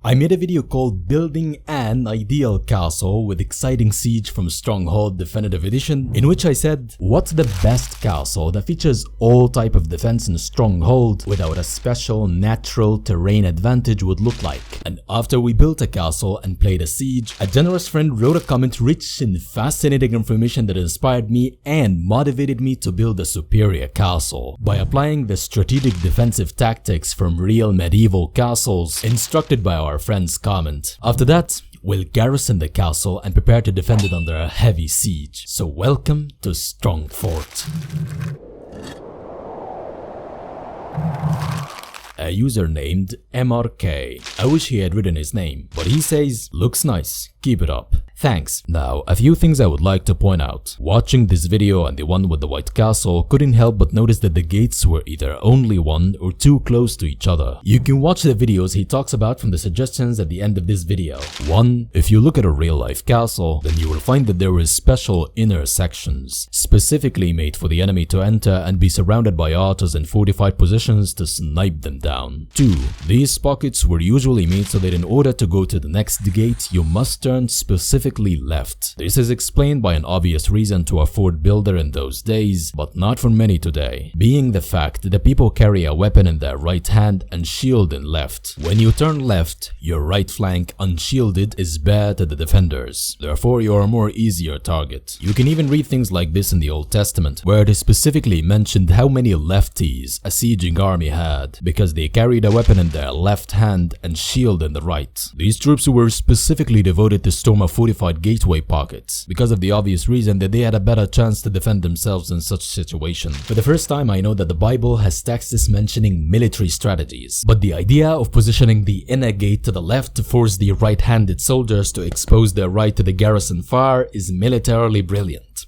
I made a video called Building an Ideal Castle with Exciting Siege from Stronghold Definitive Edition, in which I said, what's the best castle that features all type of defense in Stronghold without a special natural terrain advantage would look like. And after we built a castle and played a siege, a generous friend wrote a comment rich in fascinating information that inspired me and motivated me to build a superior castle by applying the strategic defensive tactics from real medieval castles instructed by our friend's comment. After that, we'll garrison the castle and prepare to defend it under a heavy siege. So welcome to Stronghold. A user named MRK. I wish he had written his name, but he says, looks nice, keep it up. Thanks. Now, a few things I would like to point out. Watching this video and the one with the white castle, couldn't help but notice that the gates were either only one or too close to each other. You can watch the videos he talks about from the suggestions at the end of this video. 1. If you look at a real life castle, then you will find that there were special inner sections, specifically made for the enemy to enter and be surrounded by archers in fortified positions to snipe them down. 2. These pockets were usually made so that in order to go to the next gate, you must turn specifically left. This is explained by an obvious reason to a fort builder in those days, but not for many today, being the fact that people carry a weapon in their right hand and shield in left. When you turn left, your right flank unshielded is bare to the defenders, therefore you are a more easier target. You can even read things like this in the Old Testament, where it is specifically mentioned how many lefties a sieging army had, because they carried a weapon in their left hand and shield in the right. These troops were specifically devoted to storm a fortified gateway pockets, because of the obvious reason that they had a better chance to defend themselves in such situation. For the first time, I know that the Bible has texts mentioning military strategies, but the idea of positioning the inner gate to the left to force the right-handed soldiers to expose their right to the garrison fire is militarily brilliant.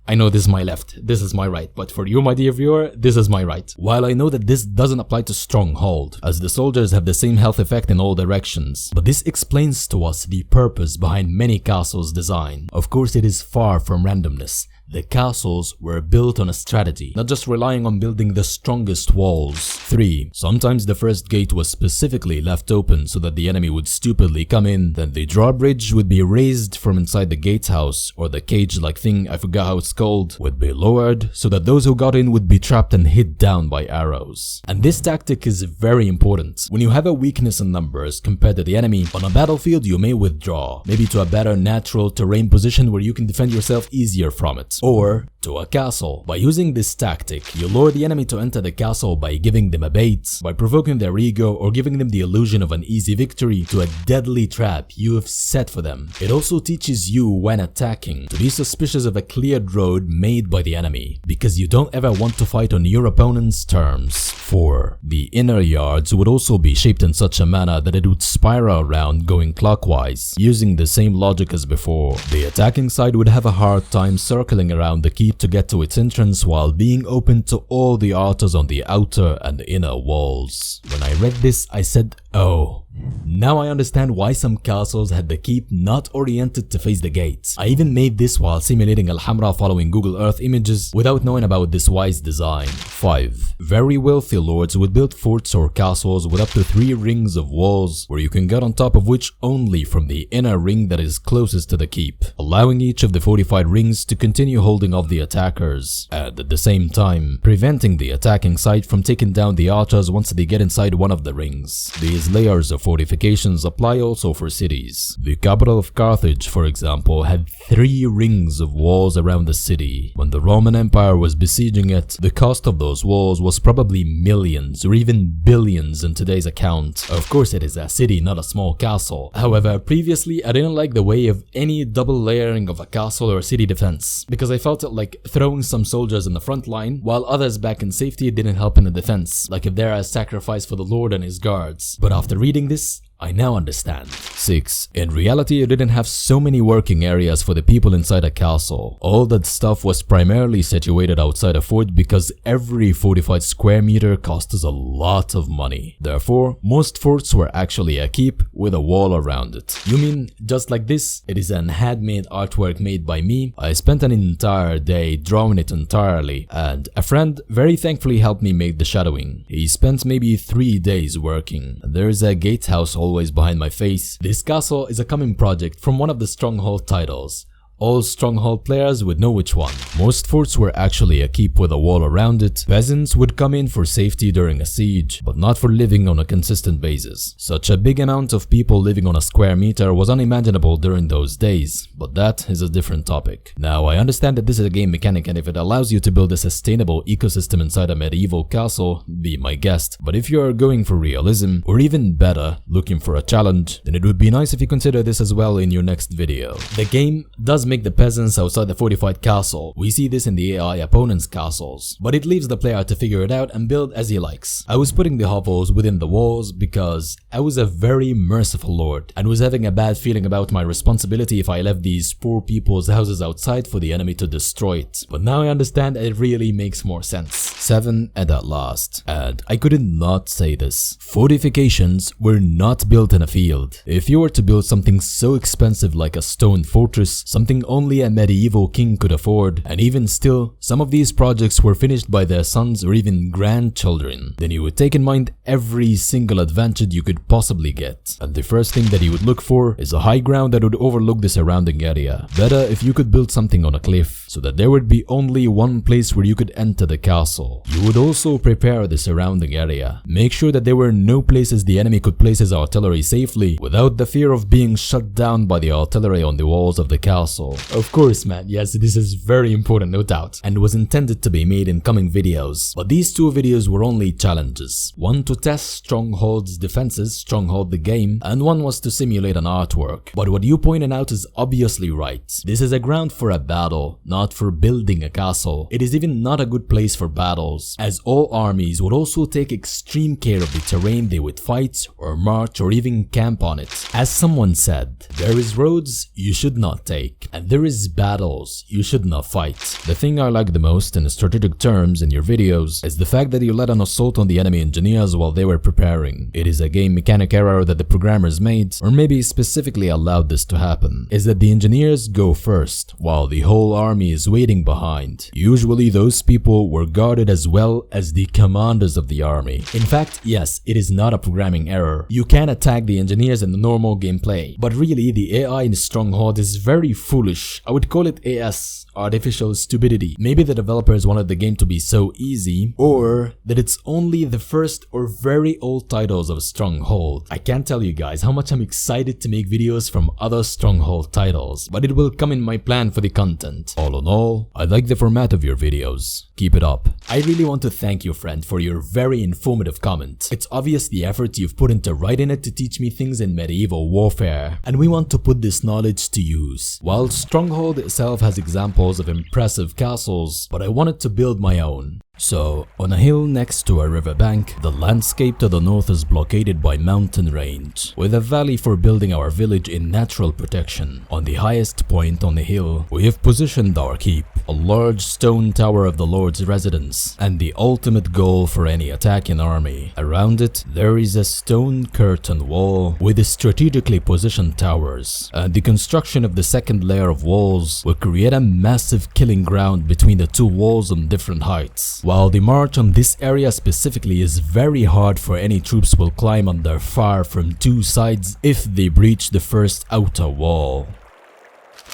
I know this is my left, this is my right, but for you, my dear viewer, this is my right. While I know that this doesn't apply to Stronghold, as the soldiers have the same health effect in all directions, but this explains to us the purpose behind many castles' design. Of course, it is far from randomness. The castles were built on a strategy, not just relying on building the strongest walls. 3. Sometimes the first gate was specifically left open so that the enemy would stupidly come in, then the drawbridge would be raised from inside the gatehouse, or the cage-like thing, I forgot how it's called, would be lowered so that those who got in would be trapped and hit down by arrows. And this tactic is very important. When you have a weakness in numbers compared to the enemy, on a battlefield you may withdraw, maybe to a better natural terrain position where you can defend yourself easier from it, or to a castle. By using this tactic, you lure the enemy to enter the castle by giving them a bait, by provoking their ego, or giving them the illusion of an easy victory to a deadly trap you have set for them. It also teaches you, when attacking, to be suspicious of a cleared road made by the enemy, because you don't ever want to fight on your opponent's terms. 4. The inner yards would also be shaped in such a manner that it would spiral around going clockwise, using the same logic as before. The attacking side would have a hard time circling around the keep to get to its entrance while being open to all the archers on the outer and inner walls. When I read this, I said, oh. Now I understand why some castles had the keep not oriented to face the gates. I even made this while simulating Al-Hamra following Google Earth images without knowing about this wise design. 5. Very wealthy lords would build forts or castles with up to 3 rings of walls where you can get on top of which only from the inner ring that is closest to the keep, allowing each of the fortified rings to continue holding off the attackers, and at the same time preventing the attacking side from taking down the archers once they get inside one of the rings. These layers of fortifications apply also for cities. The capital of Carthage, for example, had 3 rings of walls around the city. When the Roman Empire was besieging it, the cost of those walls was probably millions or even billions in today's account. Of course, it is a city, not a small castle. However, previously I didn't like the way of any double layering of a castle or city defense, because I felt it like throwing some soldiers in the front line while others back in safety didn't help in the defense, like if they're a sacrifice for the Lord and his guards. But after reading this, I now understand. 6. In reality, you didn't have so many working areas for the people inside a castle. All that stuff was primarily situated outside a fort because every fortified square meter cost us a lot of money. Therefore, most forts were actually a keep with a wall around it. You mean just like this? It is an handmade artwork made by me. I spent an entire day drawing it entirely, and a friend very thankfully helped me make the shadowing. He spent maybe 3 days working. There's a gatehouse always behind my face. This castle is a coming project from one of the Stronghold titles. All Stronghold players would know which one. Most forts were actually a keep with a wall around it. Peasants would come in for safety during a siege, but not for living on a consistent basis. Such a big amount of people living on a square meter was unimaginable during those days, but that is a different topic. Now, I understand that this is a game mechanic, and if it allows you to build a sustainable ecosystem inside a medieval castle, be my guest. But if you are going for realism, or even better, looking for a challenge, then it would be nice if you consider this as well in your next video. The game does make the peasants outside the fortified castle. We see this in the AI opponents' castles, but it leaves the player to figure it out and build as he likes. I was putting the hovels within the walls because I was a very merciful lord and was having a bad feeling about my responsibility if I left these poor people's houses outside for the enemy to destroy it. But now I understand that it really makes more sense. 7, and at last, and I couldn't not say this, fortifications were not built in a field. If you were to build something so expensive like a stone fortress, something only a medieval king could afford, and even still, some of these projects were finished by their sons or even grandchildren, then you would take in mind every single advantage you could possibly get. And the first thing that you would look for is a high ground that would overlook the surrounding area. Better if you could build something on a cliff, so that there would be only one place where you could enter the castle. You would also prepare the surrounding area. Make sure that there were no places the enemy could place his artillery safely without the fear of being shut down by the artillery on the walls of the castle. Of course, man, yes, this is very important, no doubt, and was intended to be made in coming videos. But these 2 videos were only challenges. One to test Stronghold's defenses, Stronghold the game, and one was to simulate an artwork. But what you pointed out is obviously right. This is a ground for a battle, not for building a castle. It is even not a good place for battles, as all armies would also take extreme care of the terrain they would fight or march or even camp on it. As someone said, there is roads you should not take, and there is battles you should not fight. The thing I like the most in strategic terms in your videos is the fact that you led an assault on the enemy engineers while they were preparing. It is a game mechanic error that the programmers made, or maybe specifically allowed this to happen, is that the engineers go first while the whole army is waiting behind. Usually those people were guarded as well as the commanders of the army. In fact, yes, it is not a programming error. You can attack the engineers in the normal gameplay, but really the AI in Stronghold is very foolish. I would call it AS, artificial stupidity. Maybe the developers wanted the game to be so easy, or that it's only the first or very old titles of Stronghold. I can't tell you guys how much I'm excited to make videos from other Stronghold titles, but it will come in my plan for the content. All in all, I like the format of your videos. Keep it up. I really want to thank you, friend, for your very informative comment. It's obvious the effort you've put into writing it to teach me things in medieval warfare, and we want to put this knowledge to use. While Stronghold itself has examples of impressive castles, but I wanted to build my own. So, on a hill next to a riverbank, the landscape to the north is blockaded by mountain range, with a valley for building our village in natural protection. On the highest point on the hill, we have positioned our keep, a large stone tower of the Lord's residence, and the ultimate goal for any attacking army. Around it, there is a stone curtain wall with strategically positioned towers, and the construction of the second layer of walls will create a massive killing ground between the 2 walls on different heights. While the march on this area specifically is very hard for any troops will climb under fire from 2 sides if they breach the first outer wall.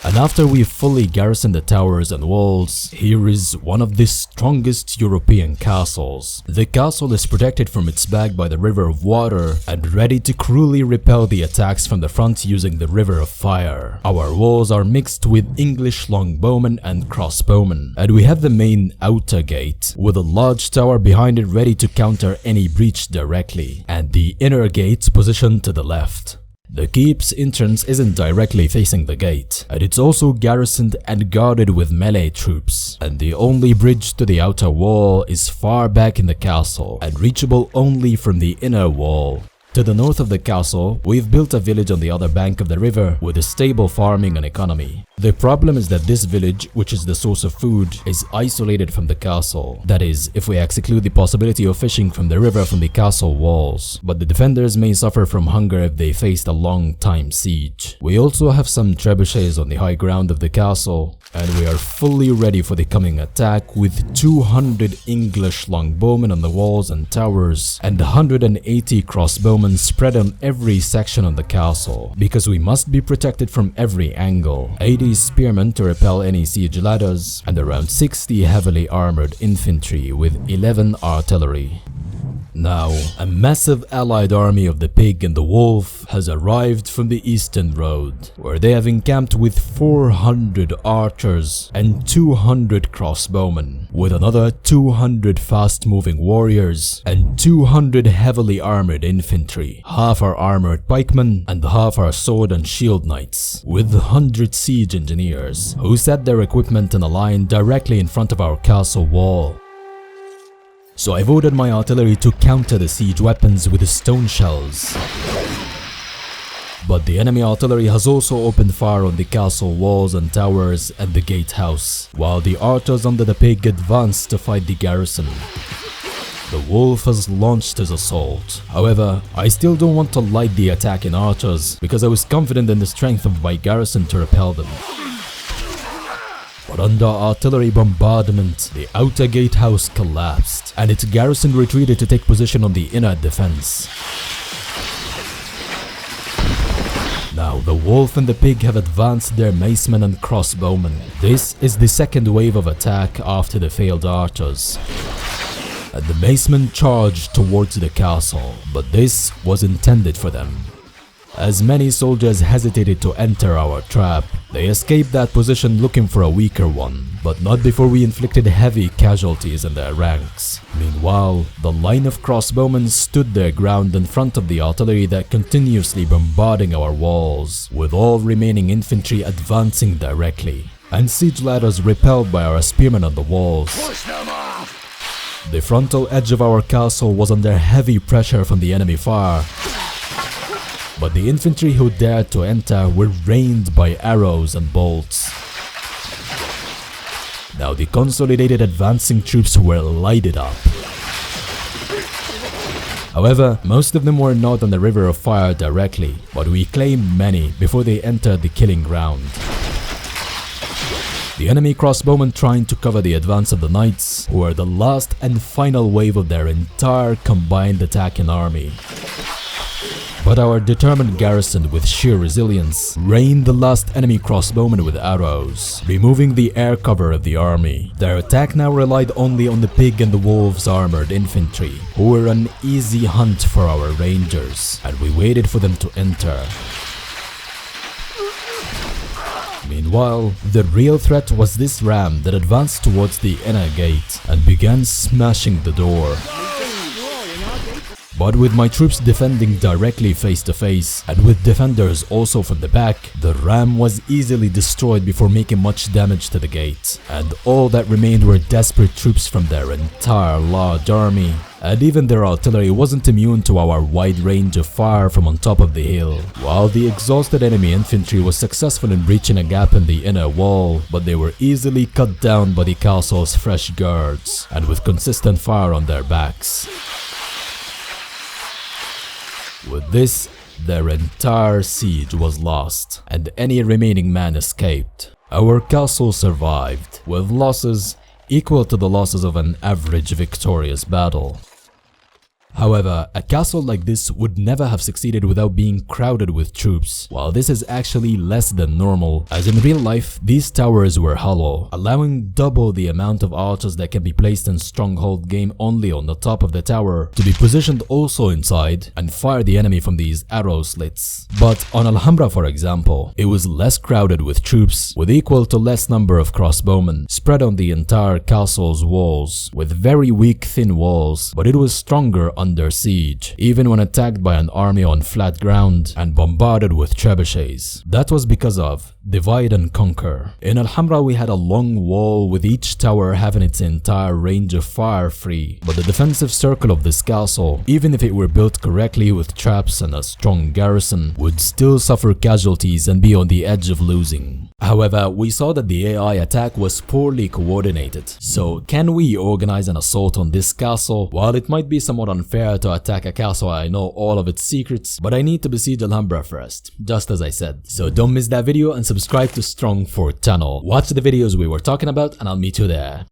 And after we've fully garrisoned the towers and walls, here is one of the strongest European castles. The castle is protected from its back by the river of water and ready to cruelly repel the attacks from the front using the river of fire. Our walls are mixed with English longbowmen and crossbowmen, and we have the main outer gate with a large tower behind it ready to counter any breach directly, and the inner gate positioned to the left. The keep's entrance isn't directly facing the gate, and it's also garrisoned and guarded with melee troops, and the only bridge to the outer wall is far back in the castle and reachable only from the inner wall. To the north of the castle, we've built a village on the other bank of the river with a stable farming and economy. The problem is that this village, which is the source of food, is isolated from the castle. That is, if we exclude the possibility of fishing from the river from the castle walls. But the defenders may suffer from hunger if they faced a long time siege. We also have some trebuchets on the high ground of the castle, and we are fully ready for the coming attack with 200 English longbowmen on the walls and towers and 180 crossbowmen spread on every section of the castle, because we must be protected from every angle, 80 spearmen to repel any siege ladders, and around 60 heavily armored infantry with 11 artillery. Now, a massive allied army of the pig and the wolf has arrived from the eastern road, where they have encamped with 400 archers and 200 crossbowmen, with another 200 fast-moving warriors and 200 heavily armored infantry, half are armored pikemen and half are sword and shield knights, with 100 siege engineers, who set their equipment in a line directly in front of our castle wall. So I've ordered my artillery to counter the siege weapons with stone shells. But the enemy artillery has also opened fire on the castle walls and towers and the gatehouse, while the archers under the pig advance to fight the garrison. The wolf has launched his assault. However, I still don't want to light the attack in archers because I was confident in the strength of my garrison to repel them. But under artillery bombardment, the outer gatehouse collapsed, and its garrison retreated to take position on the inner defense. Now, the wolf and the pig have advanced their macemen and crossbowmen. This is the second wave of attack after the failed archers. And the macemen charged towards the castle, but this was intended for them. As many soldiers hesitated to enter our trap, they escaped that position looking for a weaker one, but not before we inflicted heavy casualties in their ranks. Meanwhile, the line of crossbowmen stood their ground in front of the artillery that continuously bombarding our walls, with all remaining infantry advancing directly, and siege ladders repelled by our spearmen on the walls. Push them off! The frontal edge of our castle was under heavy pressure from the enemy fire, but the infantry who dared to enter were rained by arrows and bolts. Now the consolidated advancing troops were lighted up. However, most of them were not on the river of fire directly, but we claimed many before they entered the killing ground. The enemy crossbowmen trying to cover the advance of the knights, who were the last and final wave of their entire combined attacking army. But our determined garrison with sheer resilience rained the last enemy crossbowmen with arrows, removing the air cover of the army. Their attack now relied only on the pig and the wolves' armored infantry, who were an easy hunt for our rangers, and we waited for them to enter. Meanwhile, the real threat was this ram that advanced towards the inner gate and began smashing the door. But with my troops defending directly face to face, and with defenders also from the back, the ram was easily destroyed before making much damage to the gate, and all that remained were desperate troops from their entire large army, and even their artillery wasn't immune to our wide range of fire from on top of the hill, while the exhausted enemy infantry was successful in breaching a gap in the inner wall, but they were easily cut down by the castle's fresh guards, and with consistent fire on their backs. With this, their entire siege was lost, and any remaining man escaped. Our castle survived, with losses equal to the losses of an average victorious battle. However, a castle like this would never have succeeded without being crowded with troops, while this is actually less than normal, as in real life, these towers were hollow, allowing double the amount of archers that can be placed in Stronghold game only on the top of the tower to be positioned also inside and fire the enemy from these arrow slits. But on Alhambra, for example, it was less crowded with troops, with equal to less number of crossbowmen spread on the entire castle's walls, with very weak thin walls, but it was stronger under siege, even when attacked by an army on flat ground and bombarded with trebuchets. That was because of divide and conquer. In Al-Hamra we had a long wall with each tower having its entire range of fire free, but the defensive circle of this castle, even if it were built correctly with traps and a strong garrison, would still suffer casualties and be on the edge of losing. However, we saw that the AI attack was poorly coordinated. So can we organize an assault on this castle? While it might be somewhat unfair to attack a castle I know all of its secrets, but I need to besiege Alhambra first, just as I said. So don't miss that video and subscribe to Stronghold channel. Watch the videos we were talking about and I'll meet you there.